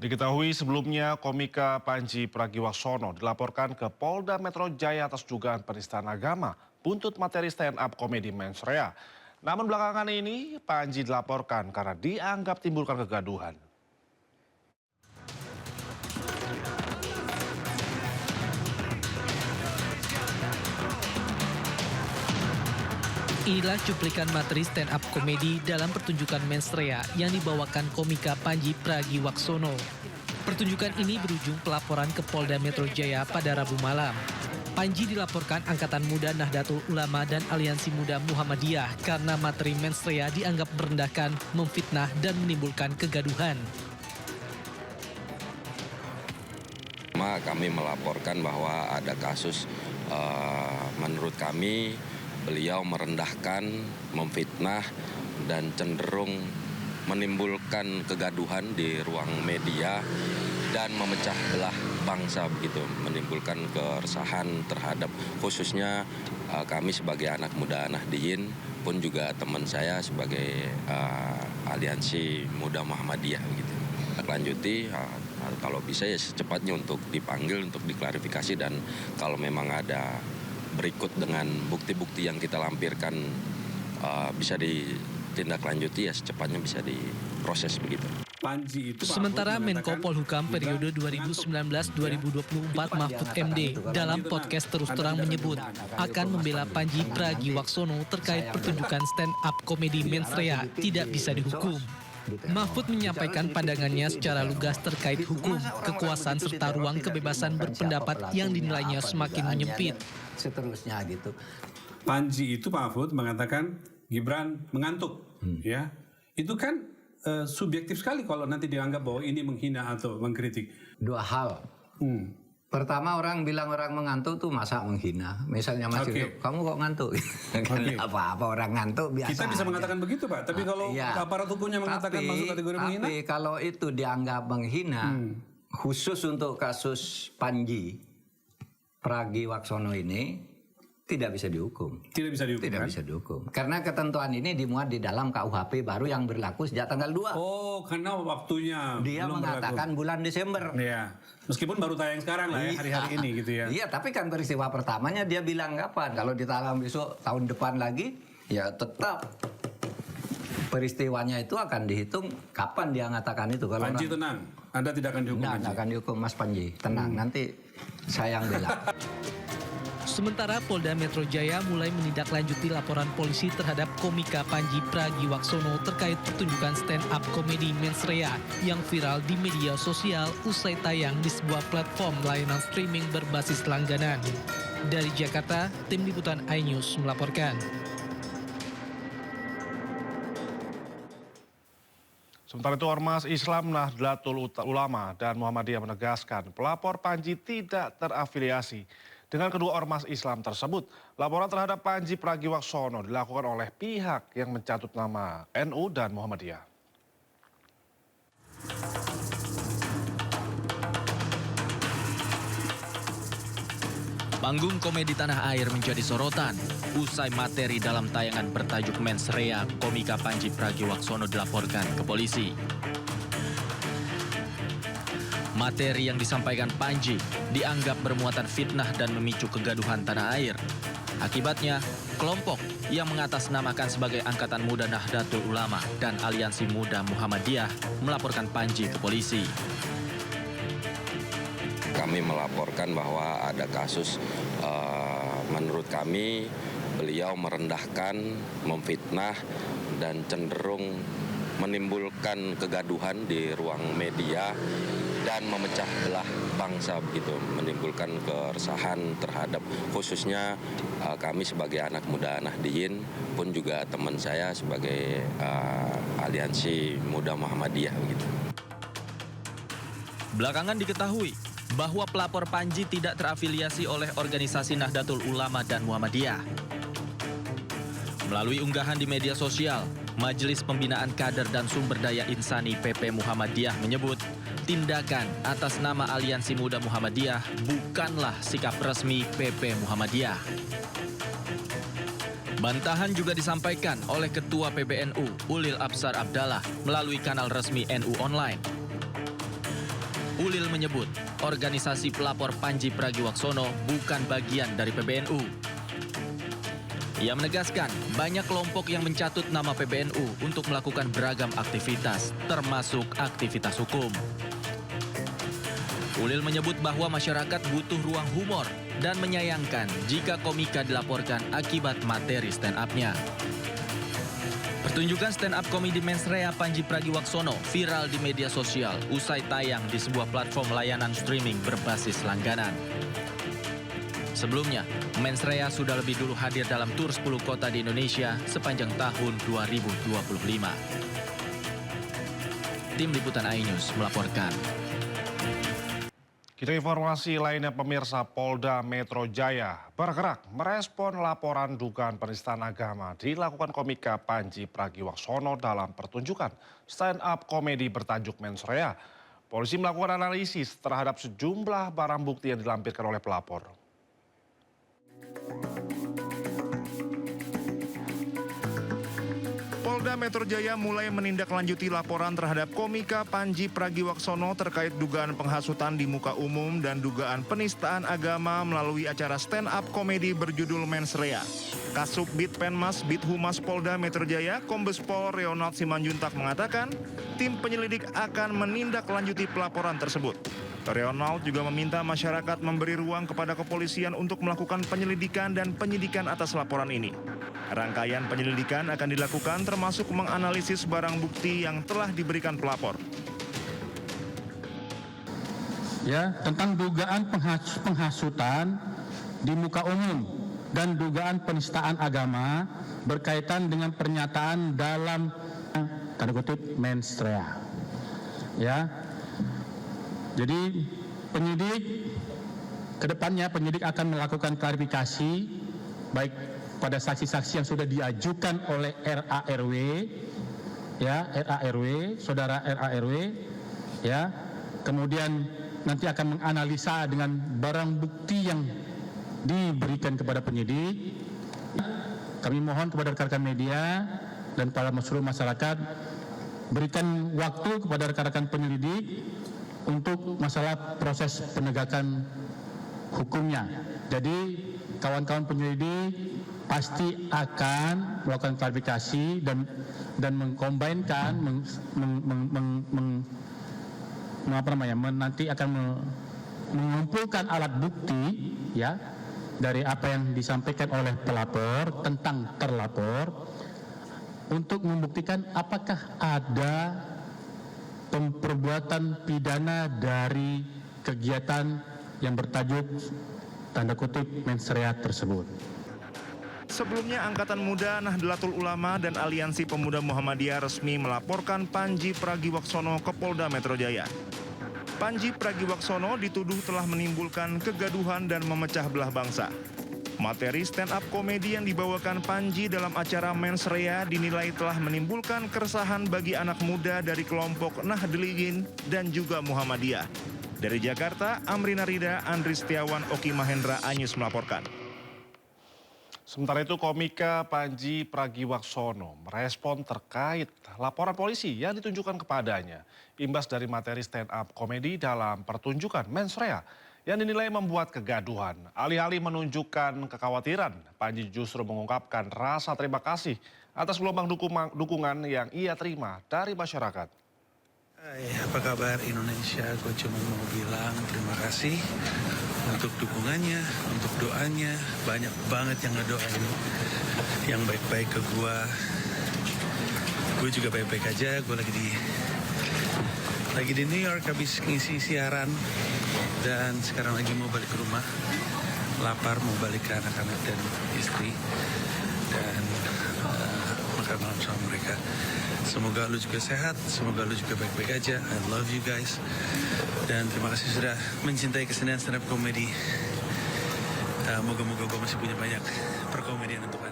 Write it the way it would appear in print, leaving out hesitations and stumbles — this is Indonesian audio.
Diketahui sebelumnya komika Panji Pragiwaksono dilaporkan ke Polda Metro Jaya atas dugaan penistaan agama buntut materi stand up komedi mensrea. Namun belakangan ini Panji dilaporkan karena dianggap timbulkan kegaduhan. Inilah cuplikan materi stand-up komedi dalam pertunjukan mensrea yang dibawakan komika Panji Pragiwaksono. Pertunjukan ini berujung pelaporan ke Polda Metro Jaya pada Rabu malam. Panji dilaporkan Angkatan Muda Nahdlatul Ulama dan Aliansi Muda Muhammadiyah karena materi mensrea dianggap merendahkan, memfitnah, dan menimbulkan kegaduhan. Kami melaporkan bahwa ada kasus menurut kami beliau merendahkan, memfitnah, dan cenderung menimbulkan kegaduhan di ruang media dan memecah belah bangsa begitu, menimbulkan keresahan terhadap khususnya kami sebagai anak muda Nahdliyin pun juga teman saya sebagai Aliansi Muda Muhammadiyah begitu. Lanjuti kalau bisa ya secepatnya untuk dipanggil untuk diklarifikasi dan kalau memang ada berikut dengan bukti-bukti yang kita lampirkan bisa ditindaklanjuti ya secepatnya bisa diproses begitu. Sementara Menko Polhukam periode 2019-2024 Mahfud MD dalam podcast Terus Terang menyebut akan membela Panji Pragiwaksono terkait pertunjukan stand up komedi mensrea tidak bisa dihukum. Mahfud menyampaikan pandangannya secara lugas terkait hukum, kekuasaan serta ruang kebebasan berpendapat yang dinilainya semakin menyempit. Seterusnya gitu. Panji itu Pak Mahfud mengatakan Gibran mengantuk, ya. Itu kan subjektif sekali kalau nanti dianggap bahwa ini menghina atau mengkritik. Dua hal. Pertama orang bilang orang mengantuk tuh masa menghina. Misalnya Mas Yusuf, kamu kok ngantuk? Kan apa-apa orang ngantuk biasa. Kita bisa mengatakan begitu Pak, tapi kalau aparat hukumnya mengatakan masuk kategori menghina. Tapi kalau itu dianggap menghina, khusus untuk kasus Panji Pragiwaksono ini tidak bisa dihukum. Tidak bisa dihukum. Tidak bisa dihukum. Karena ketentuan ini dimuat di dalam KUHP baru yang berlaku sejak tanggal 2. Oh, karena waktunya dia belum mengatakan berlaku. Bulan Desember. Iya. Meskipun baru tayang sekarang lah ya, hari-hari ini gitu ya. Iya, tapi kan peristiwa pertamanya dia bilang kapan? Kalau ditayang besok tahun depan lagi, ya tetap peristiwanya itu akan dihitung kapan dia mengatakan itu. Kalau Panji tenang, Anda tidak akan dihukum. Tidak akan dihukum Mas Panji, tenang. Nanti saya yang bela. Sementara Polda Metro Jaya mulai menindaklanjuti laporan polisi terhadap komika Panji Pragiwaksono terkait pertunjukan stand-up komedi mensrea yang viral di media sosial usai tayang di sebuah platform layanan streaming berbasis langganan. Dari Jakarta, Tim Liputan iNews melaporkan. Sementara itu Ormas Islam Nahdlatul Ulama dan Muhammadiyah menegaskan pelapor Panji tidak terafiliasi dengan kedua ormas Islam tersebut. Laporan terhadap Panji Pragiwaksono dilakukan oleh pihak yang mencatut nama NU dan Muhammadiyah. Panggung komedi tanah air menjadi sorotan usai materi dalam tayangan bertajuk mensrea komika Panji Pragiwaksono dilaporkan ke polisi. Materi yang disampaikan Panji dianggap bermuatan fitnah dan memicu kegaduhan tanah air. Akibatnya, kelompok yang mengatasnamakan sebagai Angkatan Muda Nahdlatul Ulama dan Aliansi Muda Muhammadiyah melaporkan Panji ke polisi. Kami melaporkan bahwa ada kasus menurut kami beliau merendahkan, memfitnah, dan cenderung menimbulkan kegaduhan di ruang media dan memecah belah bangsa begitu, menimbulkan keresahan terhadap khususnya kami sebagai anak muda Nahdliyin pun juga teman saya sebagai Aliansi Muda Muhammadiyah begitu. Belakangan diketahui bahwa pelapor Panji tidak terafiliasi oleh organisasi Nahdlatul Ulama dan Muhammadiyah. Melalui unggahan di media sosial, Majelis Pembinaan Kader dan Sumber Daya Insani PP Muhammadiyah menyebut tindakan atas nama Aliansi Muda Muhammadiyah bukanlah sikap resmi PP Muhammadiyah. Bantahan juga disampaikan oleh Ketua PBNU Ulil Absar Abdallah melalui kanal resmi NU Online. Ulil menyebut organisasi pelapor Panji Pragiwaksono bukan bagian dari PBNU. Ia menegaskan banyak kelompok yang mencatut nama PBNU untuk melakukan beragam aktivitas, termasuk aktivitas hukum. Ulil menyebut bahwa masyarakat butuh ruang humor dan menyayangkan jika komika dilaporkan akibat materi stand up-nya. Pertunjukan stand up komedi Mens Rea Panji Pragiwaksono viral di media sosial usai tayang di sebuah platform layanan streaming berbasis langganan. Sebelumnya, Mens Rea sudah lebih dulu hadir dalam tur 10 kota di Indonesia sepanjang tahun 2025. Tim Liputan iNews melaporkan. Kita informasi lainnya, pemirsa. Polda Metro Jaya bergerak merespon laporan dugaan penistaan agama dilakukan komika Panji Pragiwaksono dalam pertunjukan stand up komedi bertajuk Mens Rea. Polisi melakukan analisis terhadap sejumlah barang bukti yang dilampirkan oleh pelapor. Polda Metro Jaya mulai menindaklanjuti laporan terhadap komika Panji Pragiwaksono terkait dugaan penghasutan di muka umum dan dugaan penistaan agama melalui acara stand up komedi berjudul Mens Rea. Kasubdit Penmas Bithumas Polda Metro Jaya, Kombes Pol Reonald Simanjuntak mengatakan, tim penyelidik akan menindaklanjuti pelaporan tersebut. Reonald juga meminta masyarakat memberi ruang kepada kepolisian untuk melakukan penyelidikan dan penyidikan atas laporan ini. Rangkaian penyelidikan akan dilakukan termasuk menganalisis barang bukti yang telah diberikan pelapor. Ya, tentang dugaan penghasutan di muka umum dan dugaan penistaan agama berkaitan dengan pernyataan dalam tanda kutip Mens Rea. Ya. Jadi penyidik akan melakukan klarifikasi baik pada saksi-saksi yang sudah diajukan oleh RARW, ya, saudara RARW, ya. Kemudian nanti akan menganalisa dengan barang bukti yang diberikan kepada penyidik. Kami mohon kepada rekan-rekan media dan para seluruh masyarakat, berikan waktu kepada rekan-rekan penyelidik untuk masalah proses penegakan hukumnya. Jadi kawan-kawan penyelidik pasti akan melakukan klarifikasi dan mengkombinkan nanti akan mengumpulkan alat bukti, ya, dari apa yang disampaikan oleh pelapor tentang terlapor untuk membuktikan apakah ada perbuatan pidana dari kegiatan yang bertajuk tanda kutip Mens Rea tersebut. Sebelumnya, Angkatan Muda Nahdlatul Ulama dan Aliansi Pemuda Muhammadiyah resmi melaporkan Panji Pragiwaksono ke Polda Metro Jaya. Panji Pragiwaksono dituduh telah menimbulkan kegaduhan dan memecah belah bangsa. Materi stand up komedi yang dibawakan Panji dalam acara Mens Rea dinilai telah menimbulkan keresahan bagi anak muda dari kelompok Nahdliyin dan juga Muhammadiyah. Dari Jakarta, Amrina Rida, Andri Setiawan, Oki Mahendra, iNews melaporkan. Sementara itu, komika Panji Pragiwaksono merespon terkait laporan polisi yang ditunjukkan kepadanya imbas dari materi stand up komedi dalam pertunjukan Mens Rea yang dinilai membuat kegaduhan. Alih-alih menunjukkan kekhawatiran, Panji justru mengungkapkan rasa terima kasih atas gelombang dukungan yang ia terima dari masyarakat. Hai, apa kabar Indonesia? Gue cuma mau bilang terima kasih untuk dukungannya, untuk doanya. Banyak banget yang ngedoain yang baik-baik ke gue. Gue juga baik-baik aja. Gue lagi di New York habis ngisi siaran dan sekarang lagi mau balik ke rumah. Lapar, mau balik ke anak-anak dan istri dan makan malam sama mereka. Semoga lu juga sehat, semoga lu juga baik-baik aja. I love you guys. Dan terima kasih sudah mencintai kesenian stand up comedy. Moga-moga gue masih punya banyak perkomedian untuk